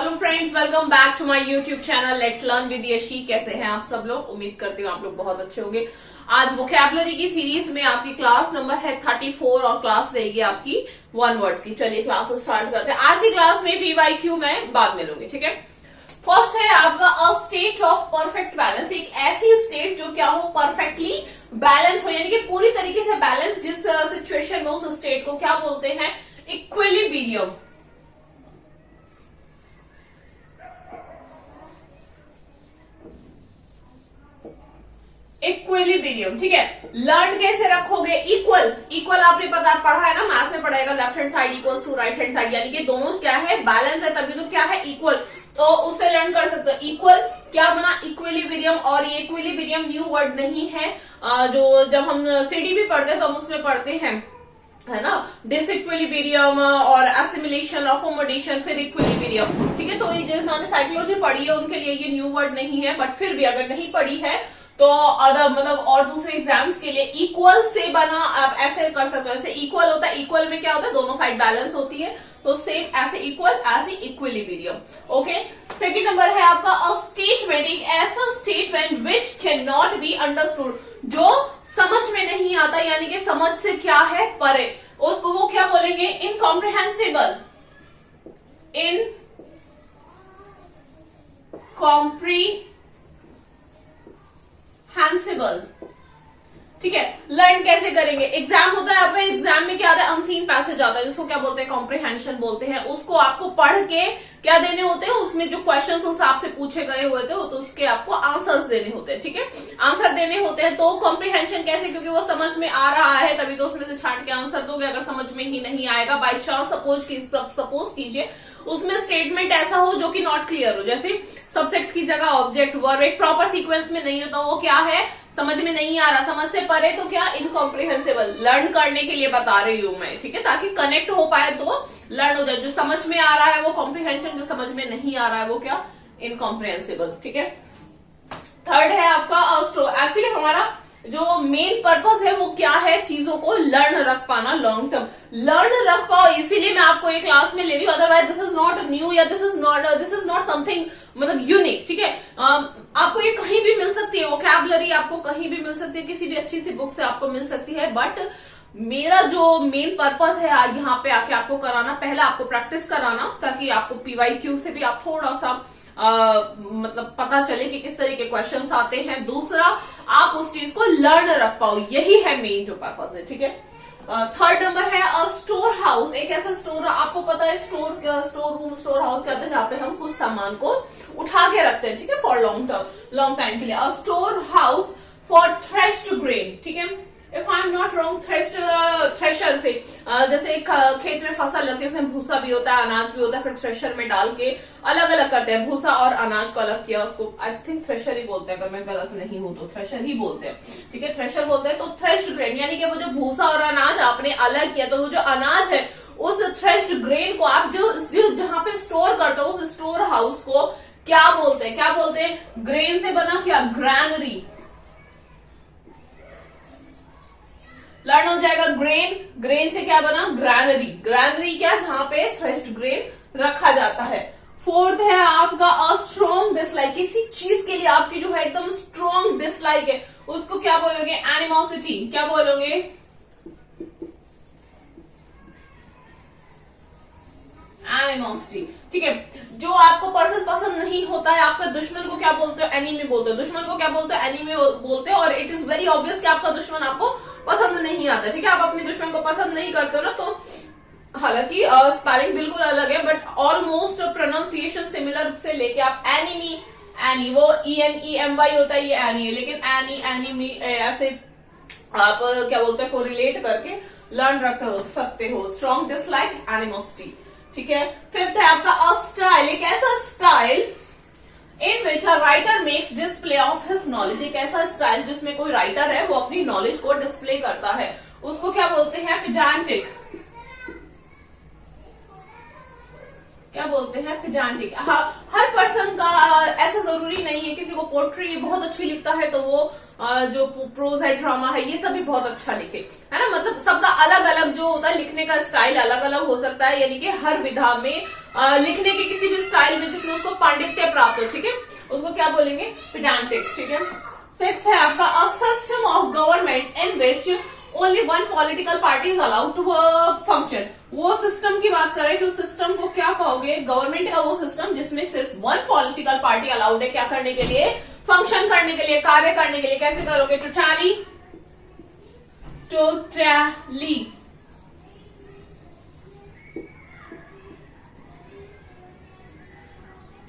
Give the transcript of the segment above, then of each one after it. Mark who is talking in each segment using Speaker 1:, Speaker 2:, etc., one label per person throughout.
Speaker 1: Hello friends, welcome back to my YouTube channel let's learn with Yashi. कैसे हैं आप सब लोग? उम्मीद करती हूँ आप लोग बहुत अच्छे होंगे। आज वोकैबुलरी की सीरीज में आपकी क्लास नंबर है 34 और क्लास रहेगी आपकी 1 वर्ड्स की। चलिए क्लास स्टार्ट करते हैं। आज की क्लास में PYQ मैं बाद में लूंगी, ठीक है। फर्स्ट है आपका a state of perfect balance. एक ऐसी स्टेट जो क्या हो, परफेक्टली बैलेंस हो, यानी कि पूरी तरीके से बैलेंस। जिस सिचुएशन में उस स्टेट को क्या बोलते हैं? इक्विलिब्रियम। इक्विलिब्रियम, ठीक है। लर्न कैसे रखोगे? इक्वल। इक्वल आपने पढ़ा है ना, मैथ्स में पढ़ाएगा। Left hand side equals to right hand side, यानी कि दोनों क्या है? बैलेंस है, तभी तो क्या है? इक्वल। तो उससे लर्न कर सकते हो। इक्वल क्या बना? इक्विलिब्रियम। और ये इक्विलिब्रियम न्यू वर्ड नहीं है, जो जब हम सीडीपी पढ़ते हैं तो हम उसमें पढ़ते हैं, है ना, डिसइक्विलिब्रियम और एसिमिलेशन, अकोमोडेशन, फिर इक्विलिब्रियम, ठीक है। तो ये जिन्होंने साइकोलॉजी पढ़ी है उनके लिए ये न्यू वर्ड नहीं है, बट फिर भी अगर नहीं पढ़ी है तो अदर मतलब और दूसरे एग्जाम्स के लिए इक्वल से बना। आप ऐसे कर सकते हो, ऐसे इक्वल होता है। इक्वल में क्या होता है? दोनों साइड बैलेंस होती है, तो सेम ऐसे इक्वल ऐसे इक्विलिब्रियम। ओके। सेकंड नंबर है आपका अ स्टेटमेंट। एक ऐसा statement which can not be understood, जो समझ में नहीं आता, यानी कि समझ से क्या है? परे। उसको वो क्या बोलेंगे? इनकॉम्प्रिहेंसिबल। इनकॉम्प्रिहेंसिबल, ठीक है। लर्न कैसे करेंगे? एग्जाम होता है आपका, एग्जाम में क्या आता है? अनसीन पैसेज आता है, जिसको क्या बोलते हैं? कॉम्प्रिहेंशन बोलते हैं। उसको आपको पढ़ के क्या देने होते हैं? उसमें जो क्वेश्चंस उस आपसे पूछे गए हुए थे तो उसके आपको आंसर्स देने होते हैं, ठीक है। आंसर देने होते हैं। तो कॉम्प्रिहेंशन कैसे? क्योंकि वो समझ में आ रहा है तभी तो उसमें से छांट के आंसर दोगे। अगर समझ में ही नहीं आएगा, बाई चांस सपोज कीजिए उसमें स्टेटमेंट ऐसा हो जो कि नॉट क्लियर हो, जैसे सब्जेक्ट की जगह ऑब्जेक्ट, वर्ब एक प्रॉपर सीक्वेंस में नहीं होता, वो क्या है? समझ में नहीं आ रहा, समझ से परे, तो क्या? इनकॉम्प्रिहेंसिबल। लर्न करने के लिए बता रही हूं मैं, ठीक है, ताकि कनेक्ट हो पाए तो लर्न हो जाए। जो समझ में आ रहा है वो कॉम्प्रिहेंशन, जो समझ में नहीं आ रहा है वो क्या? इनकॉम्प्रिहेंसिबल, ठीक है। थर्ड है आपका एक्चुअली हमारा जो मेन पर्पस है वो क्या है? चीजों को लर्न रख पाना, लॉन्ग टर्म लर्न रख पाओ, इसीलिए मैं आपको ये क्लास में ले रही हूँ। Otherwise this is not new या दिस इज नॉट समथिंग मतलब यूनिक, ठीक है। आपको ये कहीं भी मिल सकती है, वोकैबुलरी आपको कहीं भी मिल सकती है, किसी भी अच्छी सी बुक से आपको मिल सकती है। बट मेरा जो मेन पर्पस है यहाँ पे आके आपको कराना, पहला आपको प्रैक्टिस कराना, ताकि आपको PYQ से भी आप थोड़ा सा मतलब पता चले कि किस तरह के क्वेश्चंस आते हैं। दूसरा, आप उस चीज को लर्न रख पाओ, यही है मेन जो पर्पस है, ठीक है। थर्ड नंबर है अ स्टोर हाउस। एक ऐसा स्टोर, आपको पता है स्टोर रूम, स्टोर हाउस कहते हैं जहाँ पे हम कुछ सामान को उठा के रखते हैं, ठीक है, फॉर लॉन्ग टाइम के लिए। A store house for threshed grain, ठीक है। If I am not wrong, thresher से जैसे एक खेत में फसल लगती है, उसमें भूसा भी होता है, अनाज भी होता है, फिर थ्रेशर में डाल के अलग अलग करते हैं। भूसा और अनाज को अलग किया, उसको आई थिंक थ्रेशर ही बोलते हैं, अगर मैं गलत नहीं हूं तो थ्रेशर ही बोलते हैं, ठीक है, थ्रेशर बोलते हैं। तो थ्रेश्ड ग्रेन यानी कि वो जो भूसा और अनाज आपने अलग किया, तो वो जो अनाज है उस थ्रेश्ड ग्रेन को आप जो जहां पे स्टोर करते हो, उस स्टोर हाउस को क्या बोलते हैं? क्या बोलते हैं? ग्रेन से बना क्या? ग्रैनरी। लर्न हो जाएगा। ग्रेन से क्या बना? ग्रैनरी। ग्रैनरी क्या? जहां पे थ्रेश्ड ग्रेन रखा जाता है। फोर्थ है आपका अ स्ट्रॉन्ग डिसलाइक। किसी चीज के लिए आपकी जो है एकदम स्ट्रॉन्ग डिसलाइक है, उसको क्या बोलोगे? एनिमोसिटी। क्या बोलोगे? एनिमोसिटी, ठीक है। जो आपको पर्सन पसंद नहीं होता है, आपका दुश्मन को क्या बोलते हो? एनिमी बोलते हो। दुश्मन को क्या बोलते हो? एनिमी बोलते हो। और इट इज वेरी ऑब्वियस कि आपका दुश्मन आपको पसंद नहीं आता, ठीक है। आप अपने दुश्मन को पसंद नहीं करते हो ना, तो हालांकि स्पेलिंग बिल्कुल अलग है, बट ऑलमोस्ट प्रोनाउंसिएशन सिमिलर से लेके आप एनी वो ENEMY होता है, ये एनी है, लेकिन एनिमी ऐसे आप क्या बोलते हैं, कोरिलेट करके लर्न रख सकते हो। स्ट्रॉन्ग डिसलाइक, एनिमोसिटी, ठीक है। फिफ्थ है आपका अ स्टाइल। एक ऐसा style in which a writer makes display of his knowledge. एक ऐसा स्टाइल जिसमें कोई राइटर है वो अपनी नॉलेज को डिस्प्ले करता है, उसको क्या बोलते हैं? पेडांटिक। क्या बोलते हैं? पेडांटिक। हर पर्सन का ऐसा जरूरी नहीं है, किसी को पोट्री बहुत अच्छी लिखता है तो वो जो प्रोज है, ड्रामा है, ये सब भी बहुत अच्छा लिखे, है ना। मतलब सबका अलग अलग जो होता है लिखने का स्टाइल अलग अलग हो सकता है, यानी कि हर विधा में लिखने के किसी भी स्टाइल में जिसमें उसको पांडित्य प्राप्त हो, ठीक है, उसको क्या बोलेंगे, पेडांटिक, ठीक है। 6 है आपका a system of government in which only one political party is allowed to function. वो सिस्टम की बात करें कि उस सिस्टम को क्या कहोगे, गवर्नमेंट का वो सिस्टम जिसमें सिर्फ वन पॉलिटिकल पार्टी अलाउड है क्या करने के लिए, फंक्शन करने के लिए, कार्य करने के लिए। कैसे करोगे, टोटली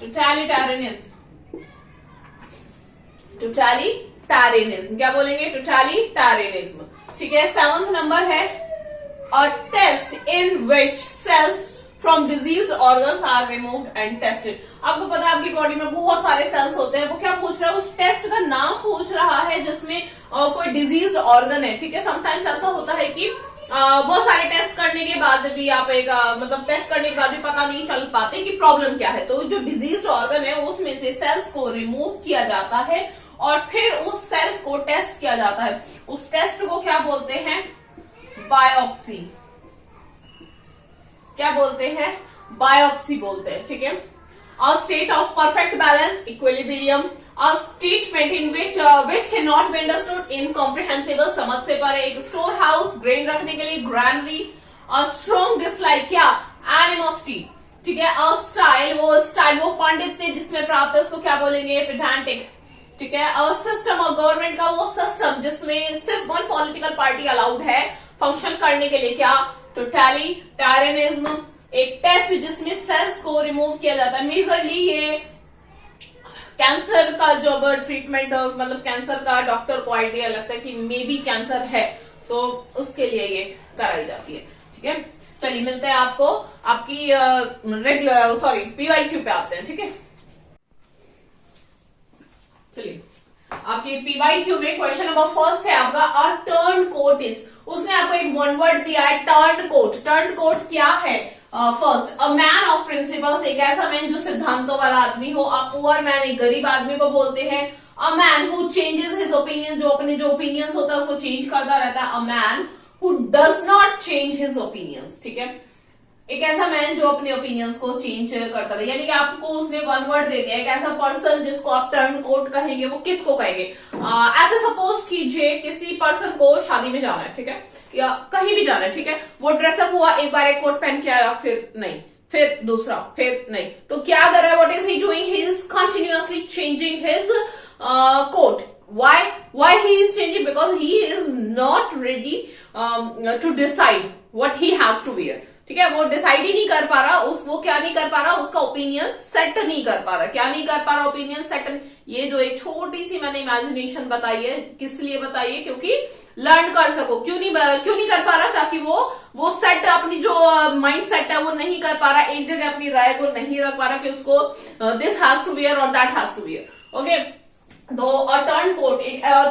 Speaker 1: टोटलिटारियनिज्म, क्या बोलेंगे, टोटलिटारियनिज्म, ठीक है। 7th नंबर है a test in which cells from disease organs are removed and tested. आपको पता है आपकी बॉडी में बहुत सारे सेल्स होते हैं, वो क्या पूछ रहा है, उस टेस्ट का नाम पूछ रहा है जिसमें कोई डिजीज ऑर्गन है, ठीक है। समटाइम्स ऐसा होता है कि बहुत सारे टेस्ट करने के बाद भी आप एक मतलब टेस्ट करने के बाद भी पता नहीं चल पाते कि प्रॉब्लम क्या है, तो जो डिजीज ऑर्गन है उसमें से सेल्स को रिमूव किया जाता है और फिर उस सेल्स को टेस्ट किया जाता है। उस टेस्ट को क्या बोलते हैं, बायोप्सी, क्या बोलते हैं, बायोप्सी बोलते हैं, ठीक है। A state of perfect balance, equilibrium, a statement in which can not be understood, incomprehensible, समझ से परे, एक स्टोर हाउस, ग्रेन रखने के लिए, ग्रैनरी, अ स्ट्रॉन्ग डिसलाइक, क्या, एनिमोसिटी, ठीक है। अ स्टाइल, वो पांडित्य जिसमें प्राप्त है उसको क्या बोलेंगे, पेडांटिक, ठीक है। अ सिस्टम ऑफ गवर्नमेंट का वो सिस्टम जिसमें सिर्फ वन पॉलिटिकल पार्टी अलाउड है फंक्शन करने के लिए, क्या, टोटलिटारियनिज्म। एक टेस्ट जिसमें सेल्स को रिमूव किया जाता है, मेजरली ये कैंसर का जब ट्रीटमेंट, मतलब कैंसर का डॉक्टर को आइडिया लगता है कि मे बी कैंसर है तो उसके लिए ये कराई जाती है, ठीक है। चलिए मिलते हैं आपको आपकी रेगुलर पीवाईक्यू पे आते हैं, ठीक है। चलिए आपके पीवाईक्यू में क्वेश्चन नंबर फर्स्ट है आपका, अ टर्न कोट इज, उसने आपको एक वन वर्ड दिया है टर्न कोट। टर्न कोट क्या है, first a man of principles, एक ऐसा मैन जो सिद्धांतों वाला आदमी हो। अ पुअर मैन, एक गरीब आदमी को बोलते हैं। A man who changes his opinion, जो अपने जो ओपिनियंस होता है उसको चेंज करता रहता है। A man who does not change his opinions, ठीक है। एक ऐसा मैन जो अपने ओपिनियंस को चेंज करता है, यानी कि आपको उसने वन वर्ड दे दिया, एक ऐसा पर्सन जिसको आप टर्न कोट कहेंगे, वो किसको कहेंगे, ऐसे सपोज कीजिए किसी पर्सन को शादी में जाना है, ठीक है, या कहीं भी जाना है, ठीक है। वो ड्रेसअप हुआ, एक बार एक कोट पहन के आया, फिर नहीं, फिर दूसरा, फिर नहीं, तो क्या कर रहा है, what is he doing, he is continuously changing his coat. why he is changing, because he is not ready to decide what he has to wear, ठीक है। वो डिसाइड ही नहीं कर पा रहा, वो क्या नहीं कर पा रहा, उसका ओपिनियन सेट नहीं कर पा रहा। क्या नहीं कर पा रहा, ओपिनियन सेट। ये जो एक छोटी सी मैंने इमेजिनेशन बताई है, किस लिए बताई है, क्योंकि लर्न कर सको। क्यों नहीं कर पा रहा, ताकि वो सेट, अपनी जो माइंड सेट है वो नहीं कर पा रहा, एक जगह अपनी राय को नहीं रख पा रहा कि उसको दिस हैज टू वियर और that has to wear, okay. तो टर्न कोट,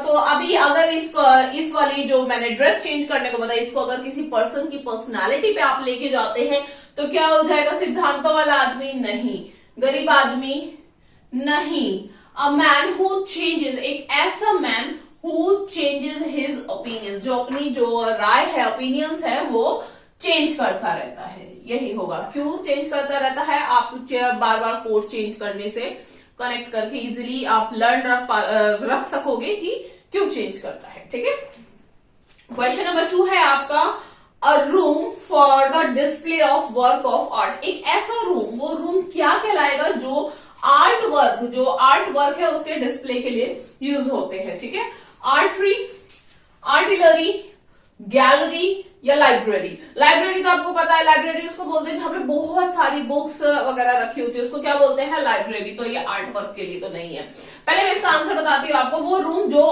Speaker 1: तो अभी अगर इस वाली जो मैंने ड्रेस चेंज करने को बताया, इसको अगर किसी पर्सन की पर्सनालिटी पे आप लेके जाते हैं तो क्या हो जाएगा, सिद्धांतों वाला आदमी नहीं, गरीब आदमी नहीं, अ मैन हु चेंजेस, एक ऐसा man who changes his opinion, जो अपनी जो राय है, ओपिनियंस है, वो चेंज करता रहता है, यही होगा। क्यों चेंज करता रहता है, आप बार बार कोट चेंज करने से कनेक्ट करके इजीली आप लर्न रख सकोगे कि क्यों चेंज करता है, ठीक है। क्वेश्चन नंबर 2 है आपका, अ room for the display of work of art, एक ऐसा रूम, वो रूम क्या कहलाएगा जो आर्ट वर्क है उसके डिस्प्ले के लिए यूज होते हैं, ठीक है। आर्टरी, आर्टिलरी, गैलरी या लाइब्रेरी। लाइब्रेरी तो आपको पता है, लाइब्रेरी उसको बोलते हैं जहां पे बहुत सारी बुक्स वगैरह रखी होती है, उसको क्या बोलते हैं, लाइब्रेरी। तो ये आर्ट वर्क के लिए तो नहीं है। पहले मैं इसका आंसर बताती हूँ आपको। वो रूम जो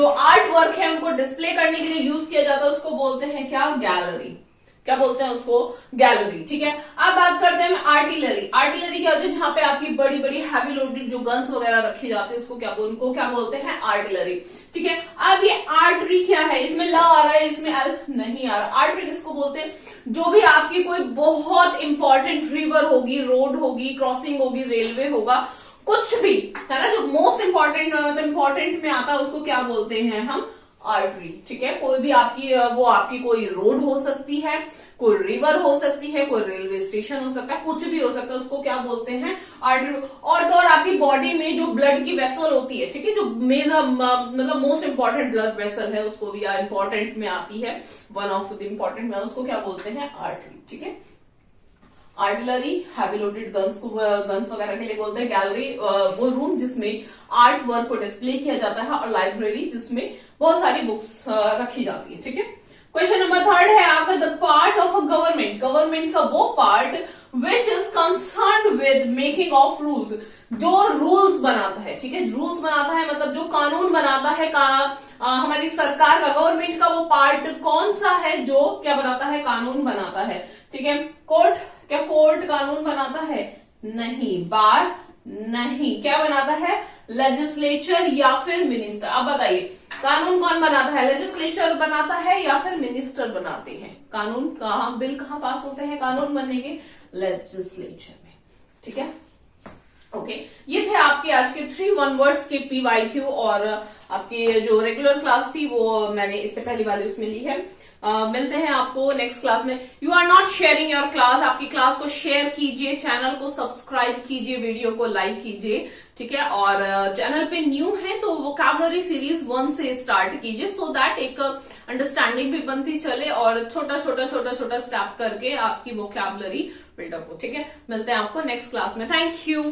Speaker 1: आर्ट वर्क है उनको डिस्प्ले करने के लिए यूज किया जाता है उसको बोलते हैं क्या, गैलरी, क्या बोलते हैं उसको, गैलरी। ठीक है, अब बात करते हैं आर्टिलरी। आर्टिलरी क्या होती है, जहां पे आपकी बड़ी बड़ी हैवी लोडेड जो गन्स वगैरह रखी जाती है उसको क्या बोलते हैं, आर्टिलरी। ठीक है, अब ये आर्टरी क्या है, इसमें ला आ रहा है, इसमें एल नहीं आ रहा। आर्टरी किसको बोलते हैं, जो भी आपकी कोई बहुत इंपॉर्टेंट रिवर होगी, रोड होगी, क्रॉसिंग होगी, रेलवे होगा, कुछ भी है ना, जो मोस्ट इंपॉर्टेंट मतलब इंपॉर्टेंट में आता है उसको क्या बोलते हैं हम, आर्टरी। ठीक है, कोई भी आपकी वो आपकी कोई रोड हो सकती है, कोई रिवर हो सकती है, कोई रेलवे स्टेशन हो सकता है, कुछ भी हो सकता है, उसको क्या बोलते हैं, आर्टरी। और तो और आपकी बॉडी में जो ब्लड की वेसल होती है, ठीक है, जो मेजर मतलब मोस्ट इंपॉर्टेंट ब्लड वेसल है, उसको भी इंपॉर्टेंट में आती है, वन ऑफ द इंपॉर्टेंट में, उसको क्या बोलते हैं, आर्टरी। ठीक है, आर्टिलरी हैवी लोडेड गन्स वगैरह के लिए बोलते हैं। गैलरी वो रूम जिसमें आर्ट वर्क को डिस्प्ले किया जाता है, और लाइब्रेरी जिसमें बहुत सारी बुक्स रखी जाती है। ठीक है, क्वेश्चन नंबर 3 है आपका, the part of a government, government का वो part which is concern with making of rules, जो रूल्स बनाता है। ठीक है, रूल्स बनाता है मतलब जो कानून बनाता है, हमारी सरकार का, गवर्नमेंट का वो पार्ट कौन सा है जो क्या बनाता है, कानून बनाता है। ठीक है, कोर्ट, क्या कोर्ट कानून बनाता है, नहीं। बार नहीं, क्या बनाता है, लेजिस्लेचर या फिर मिनिस्टर। अब बताइए कानून कौन बनाता है, लेजिस्लेचर बनाता है या फिर मिनिस्टर बनाते हैं, कानून कहाँ, बिल कहाँ पास होते हैं कानून बनने के, लेजिस्लेचर में। ठीक है, ओके, ये थे आपके आज के 3 वन वर्ड्स के PYQ, और आपकी जो रेगुलर क्लास थी वो मैंने इससे पहली वाली उसमें ली है। मिलते हैं आपको नेक्स्ट क्लास में। You are not sharing your class, आपकी क्लास को शेयर कीजिए, चैनल को सब्सक्राइब कीजिए, वीडियो को लाइक कीजिए। ठीक है, और चैनल पे न्यू है तो वोकैबुलरी सीरीज 1 से स्टार्ट कीजिए, सो दैट एक अंडरस्टैंडिंग भी बनती चले, और छोटा छोटा स्टेप करके आपकी वोकैबुलरी बिल्डअप हो। ठीक है, मिलते हैं आपको नेक्स्ट क्लास में। Thank you.